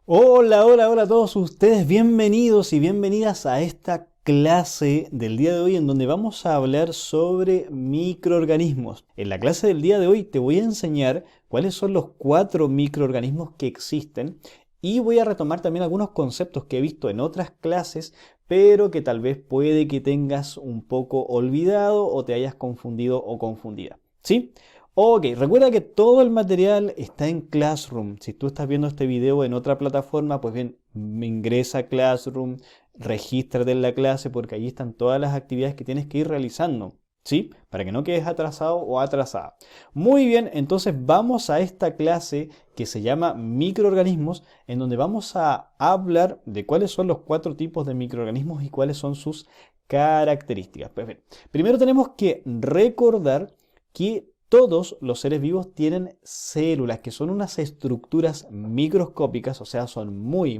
Hola, hola, hola a todos ustedes, bienvenidos y bienvenidas a esta clase del día de hoy en donde vamos a hablar sobre microorganismos. En la clase del día de hoy te voy a enseñar cuáles son los 4 microorganismos que existen y voy a retomar también algunos conceptos que he visto en otras clases, pero que tal vez puede que tengas un poco olvidado o te hayas confundido o confundida. ¿Sí? Ok, recuerda que todo el material está en Classroom. Si tú estás viendo este video en otra plataforma, pues bien, ingresa a Classroom, regístrate en la clase porque allí están todas las actividades que tienes que ir realizando, ¿sí? Para que no quedes atrasado o atrasada. Muy bien, entonces vamos a esta clase que se llama microorganismos, en donde vamos a hablar de cuáles son los 4 tipos de microorganismos y cuáles son sus características. Pues bien, primero tenemos que recordar que todos los seres vivos tienen células, que son unas estructuras microscópicas, o sea, son muy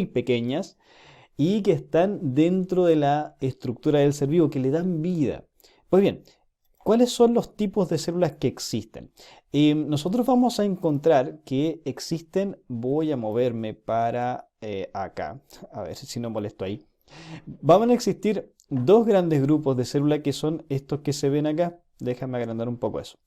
pequeñas y que están dentro de la estructura del ser vivo, que le dan vida. Pues bien, ¿cuáles son los tipos de células que existen? Nosotros vamos a encontrar que existen, voy a moverme para acá, a ver si no molesto ahí. Van a existir dos grandes grupos de células que son estos que se ven acá. Déjame agrandar un poco eso.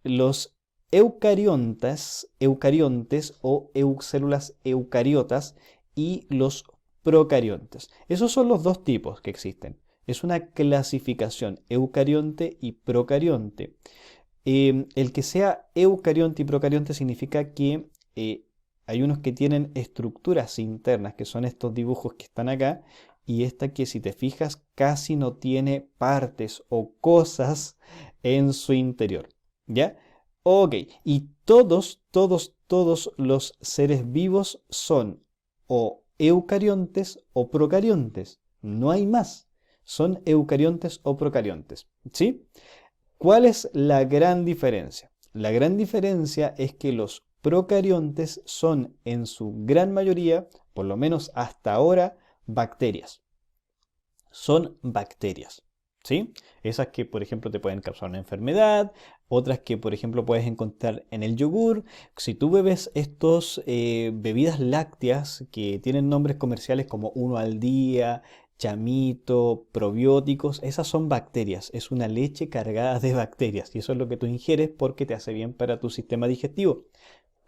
Los eucariontes o células eucariotas y los procariontes. Esos son los dos tipos que existen. Es una clasificación eucarionte y procarionte. El que sea eucarionte y procarionte significa que hay unos que tienen estructuras internas, que son estos dibujos que están acá, y esta que si te fijas casi no tiene partes o cosas en su interior. ¿Ya? Ok, y todos los seres vivos son o eucariontes o procariontes. No hay más. Son eucariontes o procariontes. ¿Sí? ¿Cuál es la gran diferencia? La gran diferencia es que los procariontes son en su gran mayoría, por lo menos hasta ahora, bacterias. Son bacterias. ¿Sí? Esas que, por ejemplo, te pueden causar una enfermedad, otras que, por ejemplo, puedes encontrar en el yogur. Si tú bebes estos bebidas lácteas que tienen nombres comerciales como Uno al Día, chamito, probióticos, esas son bacterias. Es una leche cargada de bacterias y eso es lo que tú ingieres porque te hace bien para tu sistema digestivo.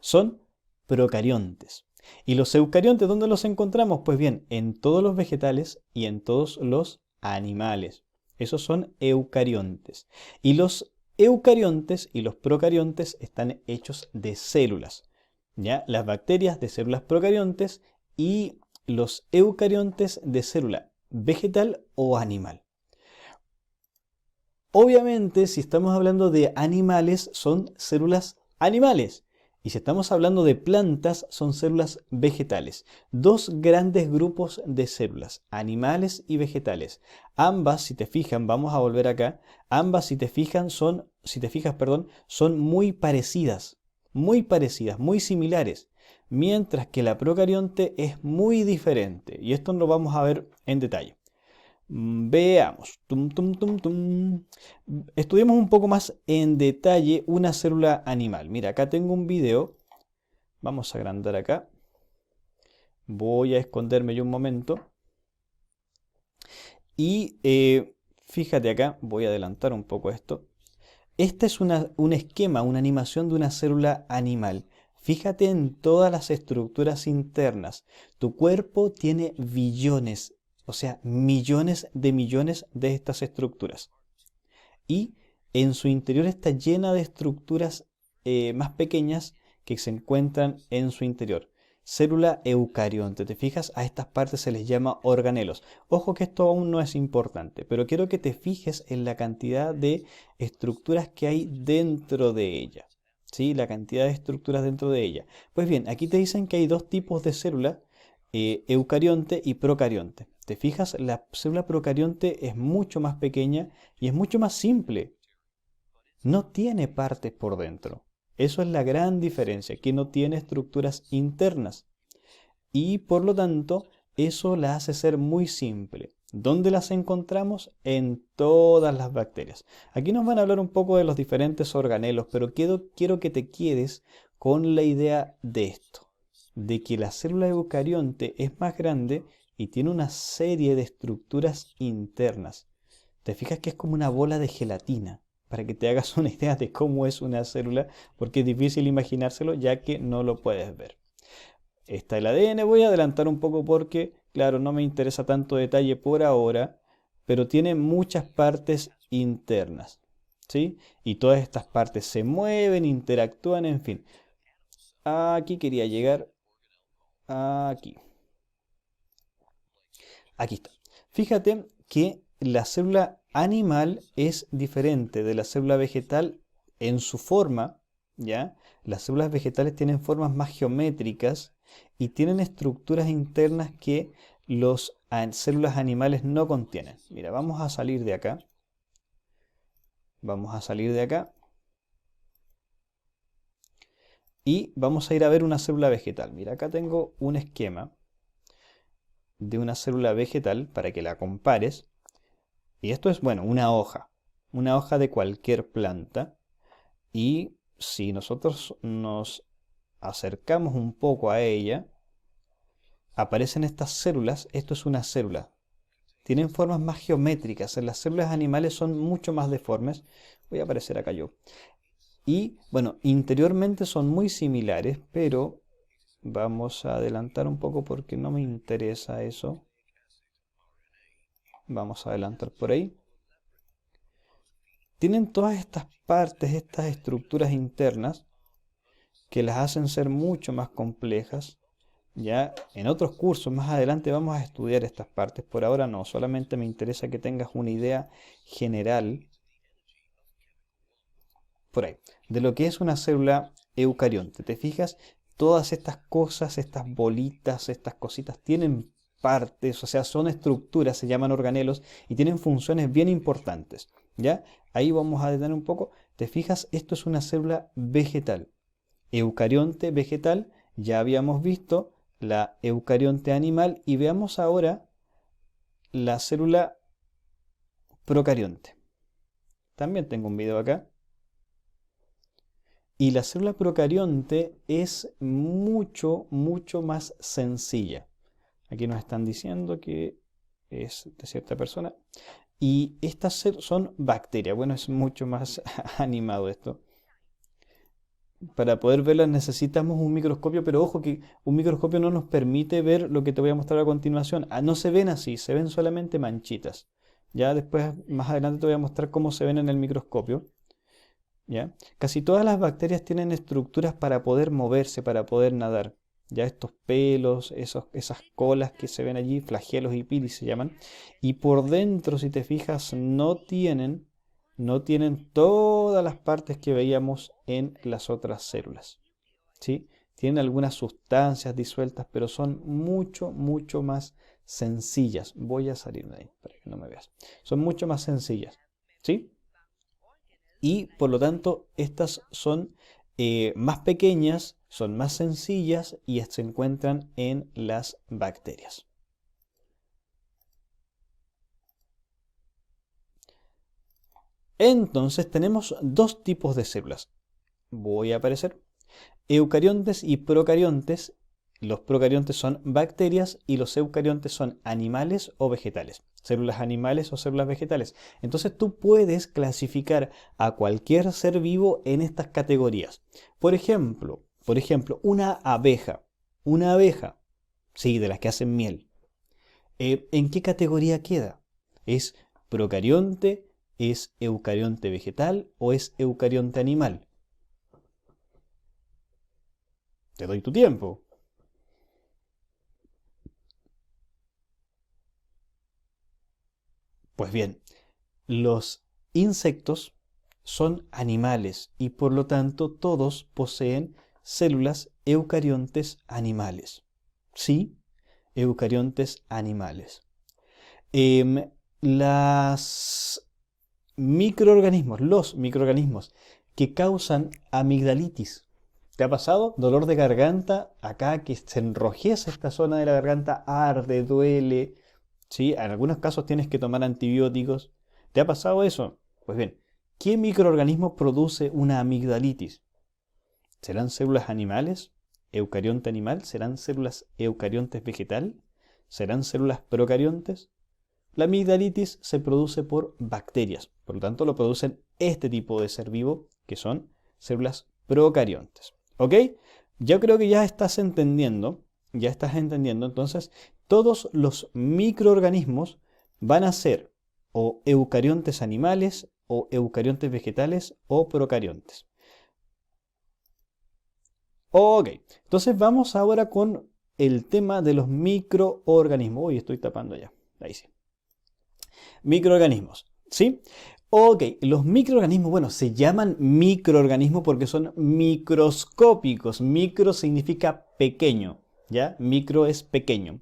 Son procariontes. ¿Y los eucariontes dónde los encontramos? Pues bien, en todos los vegetales y en todos los animales. Esos son eucariontes. Y los eucariontes y los procariontes están hechos de células. ¿Ya? Las bacterias de células procariontes y los eucariontes de célula vegetal o animal. Obviamente, si estamos hablando de animales, son células animales. Y si estamos hablando de plantas, son células vegetales. Dos grandes grupos de células, animales y vegetales. Ambas, si te fijan, vamos a volver acá, ambas, si te fijas, perdón, son muy parecidas, muy similares. Mientras que la procarionte es muy diferente. Y esto lo vamos a ver en detalle. Veamos. Estudiemos un poco más en detalle una célula animal. Mira, acá tengo un video. Vamos a agrandar acá. Voy a esconderme yo un momento. Y fíjate acá, voy a adelantar un poco esto. Este es un esquema, una animación de una célula animal. Fíjate en todas las estructuras internas. Tu cuerpo tiene billones, o sea, millones de estas estructuras. Y en su interior está llena de estructuras más pequeñas que se encuentran en su interior. Célula eucarionte, ¿te fijas? A estas partes se les llama organelos. Ojo que esto aún no es importante, pero quiero que te fijes en la cantidad de estructuras que hay dentro de ella. ¿Sí? La cantidad de estructuras dentro de ella. Pues bien, aquí te dicen que hay dos tipos de célula, eucarionte y procarionte. ¿Te fijas? La célula procarionte es mucho más pequeña y es mucho más simple. No tiene partes por dentro. Eso es la gran diferencia, que no tiene estructuras internas. Y por lo tanto, eso la hace ser muy simple. ¿Dónde las encontramos? En todas las bacterias. Aquí nos van a hablar un poco de los diferentes organelos, pero quiero que te quedes con la idea de esto. de que la célula eucarionte es más grande y tiene una serie de estructuras internas. Te fijas que es como una bola de gelatina, para que te hagas una idea de cómo es una célula, porque es difícil imaginárselo ya que no lo puedes ver. Está el ADN, voy a adelantar un poco porque, claro, no me interesa tanto detalle por ahora, pero tiene muchas partes internas, ¿sí? Y todas estas partes se mueven, interactúan, en fin. Aquí quería llegar, aquí. Aquí está. Fíjate que la célula animal es diferente de la célula vegetal en su forma, ¿ya? Las células vegetales tienen formas más geométricas y tienen estructuras internas que las células animales no contienen. Mira, vamos a salir de acá. Vamos a salir de acá. Y vamos a ir a ver una célula vegetal. Mira, acá tengo un esquema de una célula vegetal para que la compares. Y esto es, bueno, una hoja de cualquier planta. Y si nosotros nos acercamos un poco a ella, aparecen estas células. Esto es una célula. Tienen formas más geométricas. En las células animales son mucho más deformes. Voy a aparecer acá yo. Y bueno, interiormente son muy similares, pero vamos a adelantar un poco porque no me interesa eso. Vamos a adelantar por ahí. Tienen todas estas partes, estas estructuras internas que las hacen ser mucho más complejas. Ya en otros cursos más adelante vamos a estudiar estas partes. Por ahora no, solamente me interesa que tengas una idea general por ahí de lo que es una célula eucarionte. ¿Te fijas? Todas estas cosas, estas bolitas, estas cositas tienen partes, o sea, son estructuras, se llaman organelos y tienen funciones bien importantes. ¿Ya? Ahí vamos a detener un poco. ¿Te fijas? Esto es una célula vegetal. Eucarionte vegetal, ya habíamos visto la eucarionte animal y veamos ahora la célula procarionte. También tengo un video acá. Y la célula procarionte es mucho más sencilla. Aquí nos están diciendo que es de cierta persona. Y estas son bacterias. Bueno, es mucho más animado esto. Para poder verlas necesitamos un microscopio, pero ojo que un microscopio no nos permite ver lo que te voy a mostrar a continuación. No se ven así, se ven solamente manchitas. Ya después, más adelante te voy a mostrar cómo se ven en el microscopio. ¿Ya? Casi todas las bacterias tienen estructuras para poder moverse, para poder nadar. Ya estos pelos, esas colas que se ven allí, flagelos y pilis se llaman. Y por dentro, si te fijas, no tienen todas las partes que veíamos en las otras células. ¿Sí? Tienen algunas sustancias disueltas, pero son mucho más sencillas. Voy a salirme de ahí para que no me veas. Son mucho más sencillas. ¿Sí? Y por lo tanto, estas son más pequeñas, son más sencillas y se encuentran en las bacterias. Entonces tenemos dos tipos de células. Voy a aparecer. Eucariontes y procariontes. Los procariontes son bacterias y los eucariontes son animales o vegetales. Células animales o células vegetales. Entonces tú puedes clasificar a cualquier ser vivo en estas categorías. Por ejemplo, una abeja. Una abeja, sí, de las que hacen miel. ¿En qué categoría queda? ¿Es procarionte? ¿Es eucarionte vegetal o es eucarionte animal? Te doy tu tiempo. Pues bien, los insectos son animales y por lo tanto todos poseen células eucariontes animales. ¿Sí? Eucariontes animales. Los microorganismos que causan amigdalitis. ¿Te ha pasado? Dolor de garganta, acá que se enrojece esta zona de la garganta, arde, duele. ¿Sí? En algunos casos tienes que tomar antibióticos. ¿Te ha pasado eso? Pues bien, ¿qué microorganismo produce una amigdalitis? ¿Serán células animales? eucarionte animal? ¿Serán células eucariontes vegetal? ¿Serán células procariontes? La amigdalitis se produce por bacterias, por lo tanto lo producen este tipo de ser vivo, que son células procariontes. ¿Ok? Yo creo que ya estás entendiendo, entonces todos los microorganismos van a ser o eucariontes animales, o eucariontes vegetales, o procariontes. Ok, entonces vamos ahora con el tema de los microorganismos. Uy, estoy tapando ya, ahí sí. Microorganismos, ¿sí? Ok, los microorganismos, bueno, se llaman microorganismos porque son microscópicos. Micro significa pequeño, ¿ya? Micro es pequeño.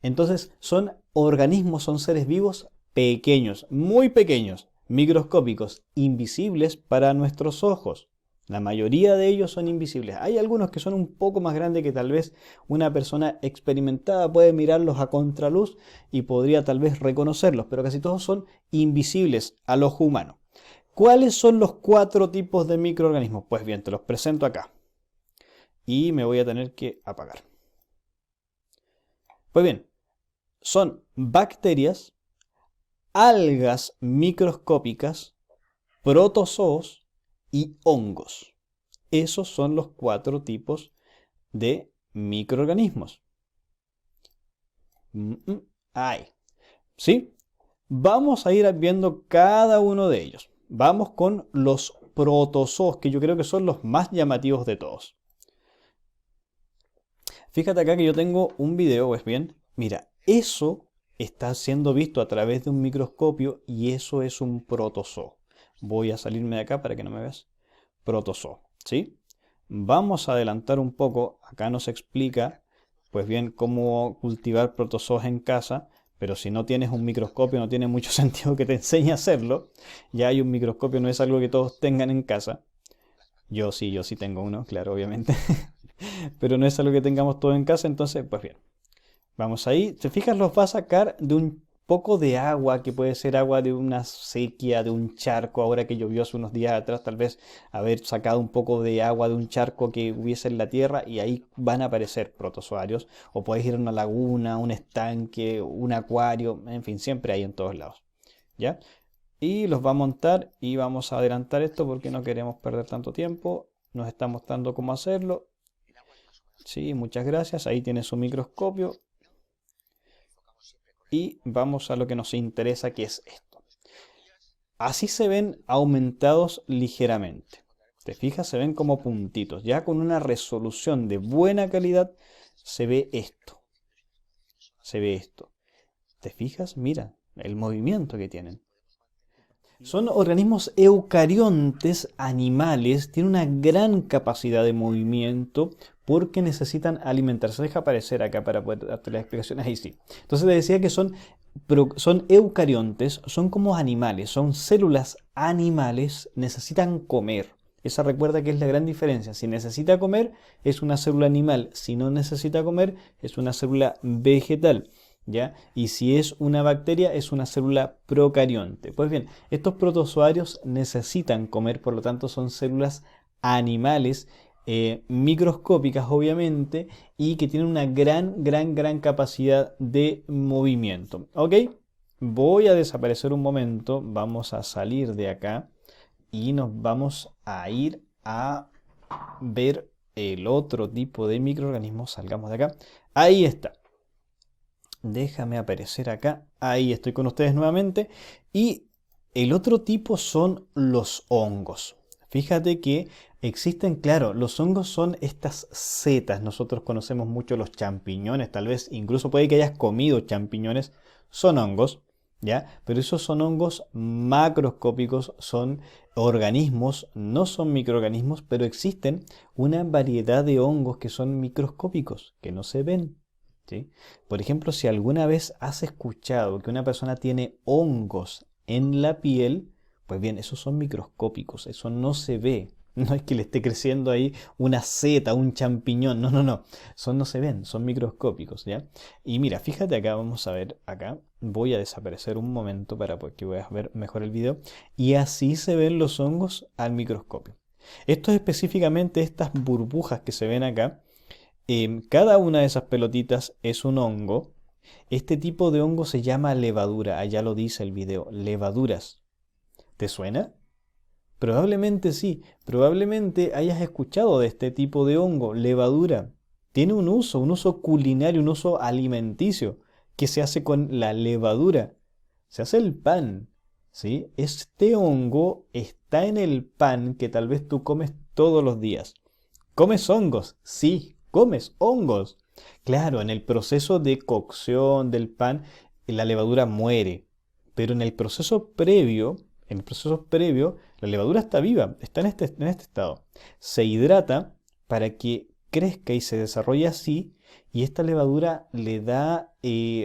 Entonces, son organismos, son seres vivos pequeños, muy pequeños, microscópicos, invisibles para nuestros ojos. La mayoría de ellos son invisibles. Hay algunos que son un poco más grandes que tal vez una persona experimentada puede mirarlos a contraluz y podría tal vez reconocerlos, pero casi todos son invisibles al ojo humano. ¿Cuáles son los 4 tipos de microorganismos? Pues bien, te los presento acá. Y me voy a tener que apagar. Pues bien, son bacterias, algas microscópicas, protozoos y hongos. Esos son los 4 tipos de microorganismos. Ahí. ¿Sí? Vamos a ir viendo cada uno de ellos. Vamos con los protozoos, que yo creo que son los más llamativos de todos. Fíjate acá que yo tengo un video, pues bien, mira, eso está siendo visto a través de un microscopio y eso es un protozoo. Voy a salirme de acá para que no me veas. Protozoo, ¿sí? Vamos a adelantar un poco. Acá nos explica, pues bien, cómo cultivar protozoos en casa, pero si no tienes un microscopio no tiene mucho sentido que te enseñe a hacerlo. Ya hay un microscopio, no es algo que todos tengan en casa. Yo sí tengo uno, claro, obviamente. Pero no es algo que tengamos todo en casa, entonces, pues bien. Vamos ahí. ¿Te fijas? Los va a sacar de un poco de agua, que puede ser agua de una sequía, de un charco, ahora que llovió hace unos días atrás, tal vez haber sacado un poco de agua de un charco que hubiese en la tierra y ahí van a aparecer protozoarios. O podéis ir a una laguna, un estanque, un acuario, en fin, siempre hay en todos lados. ¿Ya? Y los va a montar y vamos a adelantar esto porque no queremos perder tanto tiempo. Nos está mostrando cómo hacerlo. Sí, muchas gracias. Ahí tiene su microscopio. Y vamos a lo que nos interesa, que es esto. Así se ven aumentados ligeramente. ¿Te fijas? Se ven como puntitos. Ya con una resolución de buena calidad se ve esto. Se ve esto. ¿Te fijas? Mira el movimiento que tienen. Son organismos eucariontes animales, tienen una gran capacidad de movimiento porque necesitan alimentarse. Deja aparecer acá para poder darte las explicaciones. Ahí sí. Entonces te decía que son eucariontes, son como animales, son células animales, necesitan comer. Esa recuerda que es la gran diferencia. Si necesita comer, es una célula animal. Si no necesita comer, es una célula vegetal. ¿Ya? Y si es una bacteria, es una célula procarionte. Pues bien, estos protozoarios necesitan comer, por lo tanto son células animales, microscópicas obviamente, y que tienen una gran capacidad de movimiento. ¿Ok? Voy a desaparecer un momento, vamos a salir de acá y nos vamos a ir a ver el otro tipo de microorganismos. Salgamos de acá. Ahí está. Déjame aparecer acá. Ahí estoy con ustedes nuevamente. Y el otro tipo son los hongos. Fíjate que existen, claro, los hongos son estas setas. Nosotros conocemos mucho los champiñones. Tal vez incluso puede que hayas comido champiñones. Son hongos, ¿ya? Pero esos son hongos macroscópicos. Son organismos, no son microorganismos, pero existen una variedad de hongos que son microscópicos, que no se ven. ¿Sí? Por ejemplo, si alguna vez has escuchado que una persona tiene hongos en la piel, pues bien, esos son microscópicos, eso no se ve. No es que le esté creciendo ahí una seta, un champiñón, no. No se ven, son microscópicos, ¿ya? Y mira, fíjate acá, vamos a ver acá. Voy a desaparecer un momento para que puedas ver mejor el video. Y así se ven los hongos al microscopio. Esto es específicamente estas burbujas que se ven acá. Cada una de esas pelotitas es un hongo. Este tipo de hongo se llama levadura. Allá lo dice el video, levaduras. ¿Te suena? Probablemente sí, probablemente hayas escuchado de este tipo de hongo, levadura. Tiene un uso culinario, un uso alimenticio. ¿Qué se hace con la levadura? Se hace el pan, ¿sí? Este hongo está en el pan que tal vez tú comes todos los días. ¿Comes hongos? Sí, comes hongos. Claro, en el proceso de cocción del pan, la levadura muere. Pero en el proceso previo, la levadura está viva, está en este estado. Se hidrata para que crezca y se desarrolle así, y esta levadura le da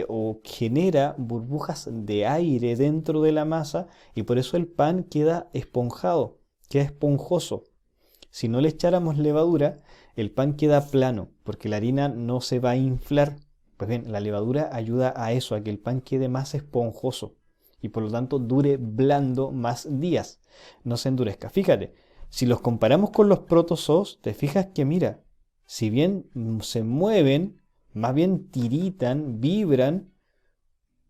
o genera burbujas de aire dentro de la masa, y por eso el pan queda esponjado, queda esponjoso. Si no le echáramos levadura, el pan queda plano, porque la harina no se va a inflar. Pues bien, la levadura ayuda a eso, a que el pan quede más esponjoso y por lo tanto dure blando más días, no se endurezca. Fíjate, si los comparamos con los protozoos, te fijas que mira, si bien se mueven, más bien tiritan, vibran,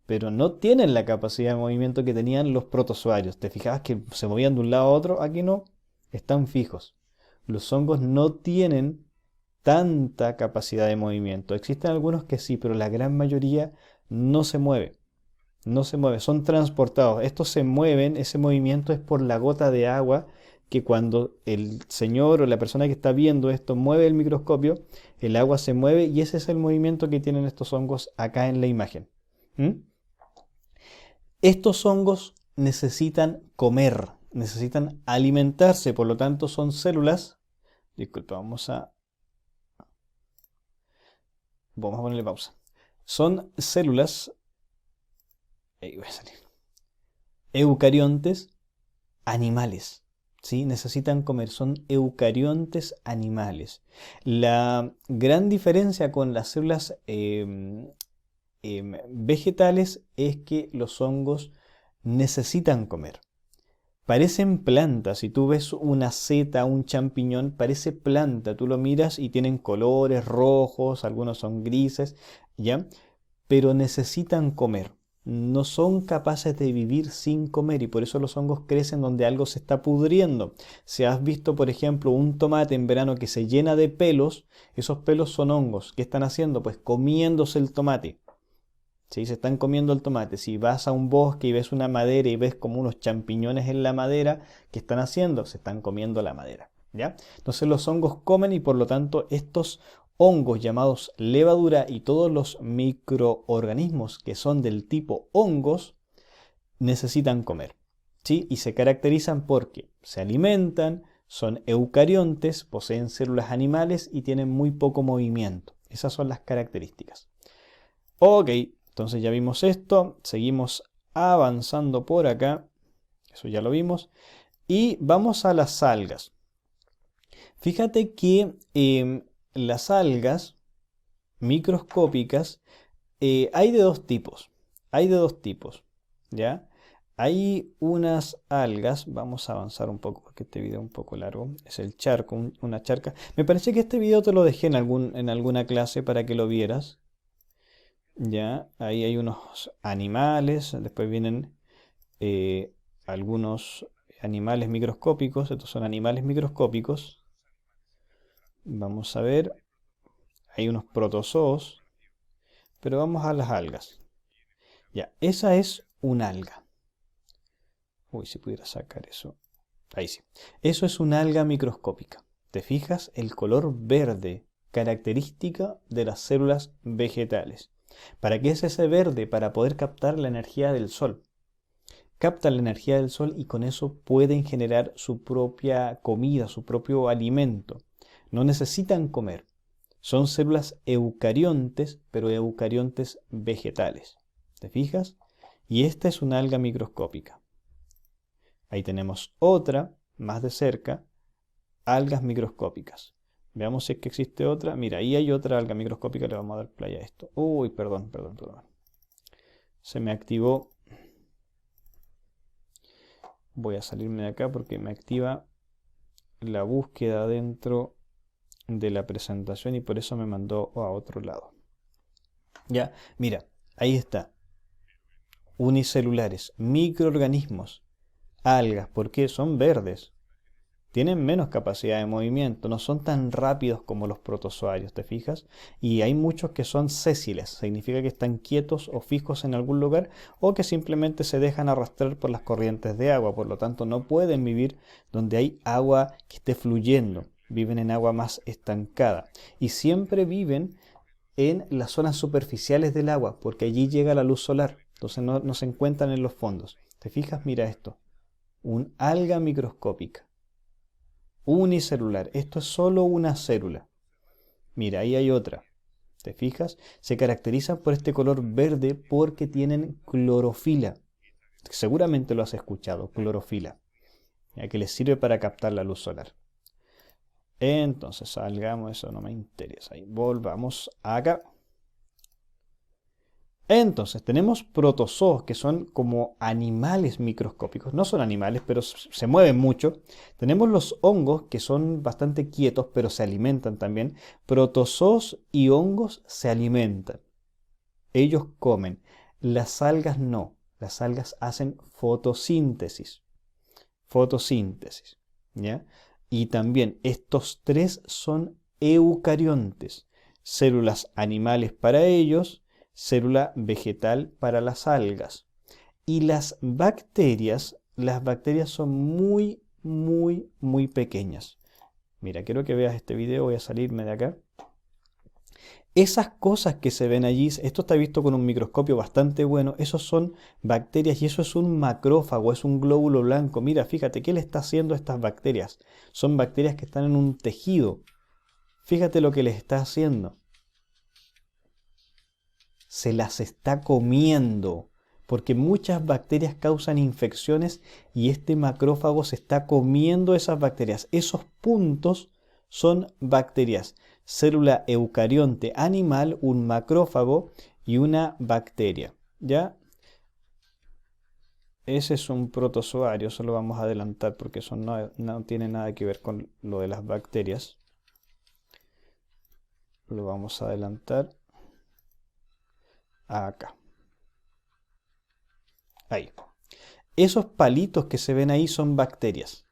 pero no tienen la capacidad de movimiento que tenían los protozoarios. ¿Te fijabas que se movían de un lado a otro? Aquí no, están fijos. Los hongos no tienen tanta capacidad de movimiento. Existen algunos que sí, pero la gran mayoría no se mueve. No se mueve, son transportados. Estos se mueven, ese movimiento es por la gota de agua que cuando el señor o la persona que está viendo esto mueve el microscopio, el agua se mueve y ese es el movimiento que tienen estos hongos acá en la imagen. ¿Mm? Estos hongos necesitan comer, necesitan alimentarse, por lo tanto son células. Disculpa, vamos a ponerle pausa. Son células, ahí voy a salir, eucariontes animales. ¿Sí? Necesitan comer, son eucariontes animales. La gran diferencia con las células vegetales es que los hongos necesitan comer. Parecen plantas, si tú ves una seta, un champiñón, parece planta, tú lo miras y tienen colores rojos, algunos son grises, ¿ya? Pero necesitan comer. No son capaces de vivir sin comer y por eso los hongos crecen donde algo se está pudriendo. Si has visto, por ejemplo, un tomate en verano que se llena de pelos, esos pelos son hongos. ¿Qué están haciendo? Pues comiéndose el tomate. ¿Sí? Se están comiendo el tomate. Si vas a un bosque y ves una madera y ves como unos champiñones en la madera, ¿qué están haciendo? Se están comiendo la madera. ¿Ya? Entonces los hongos comen y por lo tanto estos hongos llamados levadura y todos los microorganismos que son del tipo hongos necesitan comer. ¿Sí? Y se caracterizan porque se alimentan, son eucariontes, poseen células animales y tienen muy poco movimiento. Esas son las características. Ok, entonces ya vimos esto, seguimos avanzando por acá, eso ya lo vimos, y vamos a las algas. Fíjate que las algas microscópicas hay de dos tipos, ¿ya? Hay unas algas, vamos a avanzar un poco porque este video es un poco largo, es el charco, una charca. Me parece que este video te lo dejé en alguna clase para que lo vieras. Ya, ahí hay unos animales, después vienen algunos animales microscópicos, estos son animales microscópicos. Vamos a ver, hay unos protozoos, pero vamos a las algas. Ya, esa es un alga. Uy, si pudiera sacar eso. Ahí sí. Eso es una alga microscópica. ¿Te fijas? El color verde, característica de las células vegetales. ¿Para qué es ese verde? Para poder captar la energía del sol. Captan la energía del sol y con eso pueden generar su propia comida, su propio alimento. No necesitan comer. Son células eucariontes, pero eucariontes vegetales. ¿Te fijas? Y esta es una alga microscópica. Ahí tenemos otra, más de cerca, algas microscópicas. Veamos si es que existe otra. Mira, ahí hay otra alga microscópica, le vamos a dar play a esto. Uy, perdón. Se me activó. Voy a salirme de acá porque me activa la búsqueda dentro de la presentación y por eso me mandó a otro lado. Ya, mira, ahí está. Unicelulares, microorganismos, algas, porque son verdes. Tienen menos capacidad de movimiento, no son tan rápidos como los protozoarios, ¿te fijas? Y hay muchos que son sésiles, significa que están quietos o fijos en algún lugar o que simplemente se dejan arrastrar por las corrientes de agua, por lo tanto no pueden vivir donde hay agua que esté fluyendo, viven en agua más estancada y siempre viven en las zonas superficiales del agua porque allí llega la luz solar, entonces no se encuentran en los fondos. ¿Te fijas? Mira esto, un alga microscópica. Unicelular. Esto es solo una célula. Mira, ahí hay otra. ¿Te fijas? Se caracterizan por este color verde porque tienen clorofila. Seguramente lo has escuchado, clorofila, ya que les sirve para captar la luz solar. Entonces, salgamos, eso no me interesa. Y volvamos acá. Entonces, tenemos protozoos que son como animales microscópicos. No son animales, pero se mueven mucho. Tenemos los hongos que son bastante quietos, pero se alimentan también. Protozoos y hongos se alimentan. Ellos comen. Las algas no. Las algas hacen fotosíntesis. Fotosíntesis. ¿Ya? Y también estos tres son eucariontes. Células animales para ellos, célula vegetal para las algas. Y las bacterias son muy, muy, muy pequeñas. Mira, quiero que veas este video, voy a salirme de acá. Esas cosas que se ven allí, esto está visto con un microscopio bastante bueno, esos son bacterias y eso es un macrófago, es un glóbulo blanco. Mira, fíjate, ¿qué le está haciendo a estas bacterias? Son bacterias que están en un tejido. Fíjate lo que les está haciendo. Se las está comiendo, porque muchas bacterias causan infecciones y este macrófago se está comiendo esas bacterias. Esos puntos son bacterias. Célula eucarionte animal, un macrófago y una bacteria. ¿Ya? Ese es un protozoario, eso lo vamos a adelantar porque eso no tiene nada que ver con lo de las bacterias. Lo vamos a adelantar acá. Ahí. Esos palitos que se ven ahí son bacterias.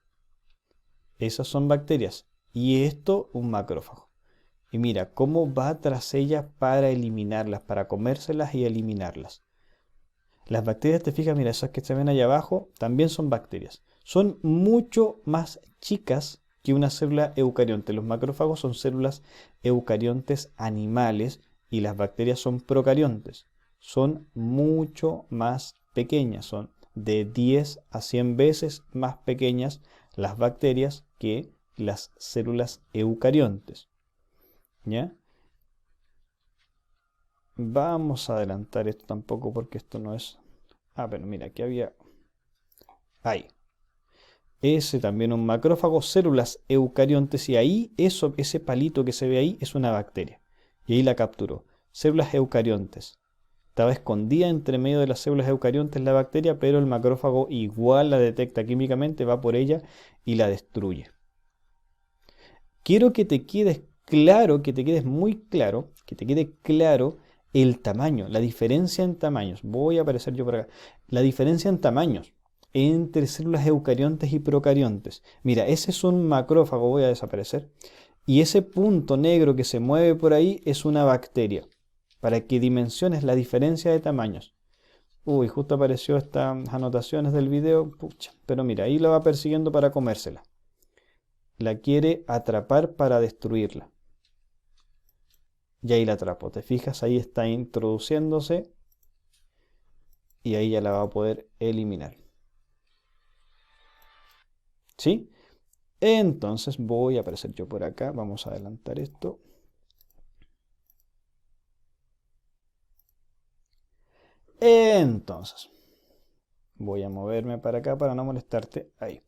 Esas son bacterias. Y esto un macrófago. Y mira cómo va tras ellas para eliminarlas, para comérselas y eliminarlas. Las bacterias, te fijas, mira, esas que se ven allá abajo, también son bacterias. Son mucho más chicas que una célula eucarionte. Los macrófagos son células eucariontes animales y las bacterias son procariontes. Son mucho más pequeñas, son de 10 a 100 veces más pequeñas las bacterias que las células eucariontes. ¿Ya? Vamos a adelantar esto tampoco porque esto no es... Ah, pero mira, aquí había... Ahí. Ese también un macrófago, células eucariontes y ahí, ese palito que se ve ahí es una bacteria. Y ahí la capturó. Células eucariontes. Estaba escondida entre medio de las células eucariontes la bacteria, pero el macrófago igual la detecta químicamente, va por ella y la destruye. Quiero que te quedes claro, que te quedes muy claro, que te quede claro el tamaño, la diferencia en tamaños. Voy a aparecer yo por acá. La diferencia en tamaños entre células eucariontes y procariontes. Mira, ese es un macrófago, voy a desaparecer. Y ese punto negro que se mueve por ahí es una bacteria. Para que dimensiones la diferencia de tamaños. Uy, justo apareció estas anotaciones del video. Pucha, pero mira, ahí la va persiguiendo para comérsela. La quiere atrapar para destruirla. Y ahí la atrapó. ¿Te fijas? Ahí está introduciéndose. Y ahí ya la va a poder eliminar. ¿Sí? Entonces voy a aparecer yo por acá. Vamos a adelantar esto. Entonces, voy a moverme para acá para no molestarte. Ahí.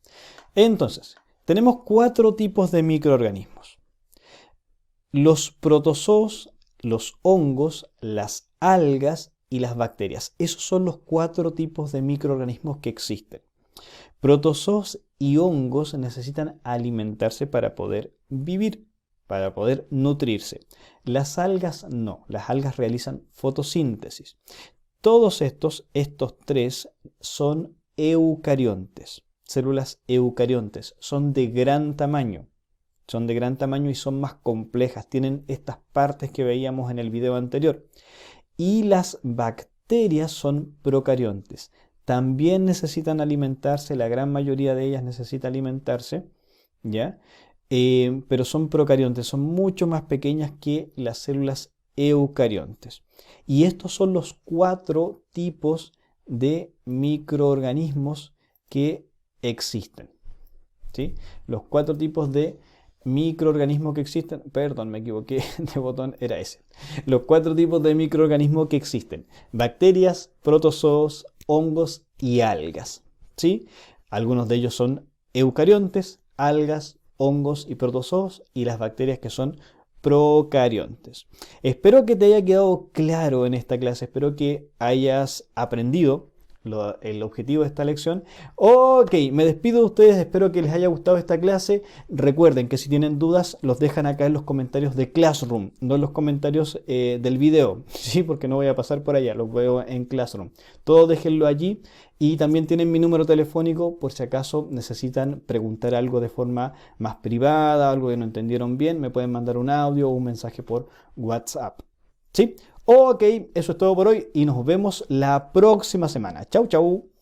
Entonces, tenemos 4 tipos de microorganismos. Los protozoos, los hongos, las algas y las bacterias. Esos son los 4 tipos de microorganismos que existen. Protozoos y hongos necesitan alimentarse para poder vivir. para poder nutrirse. Las algas no, las algas realizan fotosíntesis. Todos estos tres son eucariontes, células eucariontes, son de gran tamaño. Son de gran tamaño y son más complejas, tienen estas partes que veíamos en el video anterior. Y las bacterias son procariontes. También necesitan alimentarse, la gran mayoría de ellas necesita alimentarse, ¿ya? Pero son procariontes, son mucho más pequeñas que las células eucariontes. Y estos son los 4 tipos de microorganismos que existen, ¿sí? Los 4 tipos de microorganismos que existen, perdón, me equivoqué de botón, era ese. Los 4 tipos de microorganismos que existen: bacterias, protozoos, hongos y algas, ¿sí? Algunos de ellos son eucariontes, algas, hongos y protozoos, y las bacterias que son procariontes. Espero que te haya quedado claro en esta clase, espero que hayas aprendido el objetivo de esta lección. Ok, me despido de ustedes, espero que les haya gustado esta clase. Recuerden que si tienen dudas los dejan acá en los comentarios de Classroom, no en los comentarios del video, ¿sí? Porque no voy a pasar por allá, los veo en Classroom. Todo déjenlo allí y también tienen mi número telefónico por si acaso necesitan preguntar algo de forma más privada, algo que no entendieron bien, me pueden mandar un audio o un mensaje por WhatsApp, ¿sí? Ok, eso es todo por hoy y nos vemos la próxima semana. Chau, chau.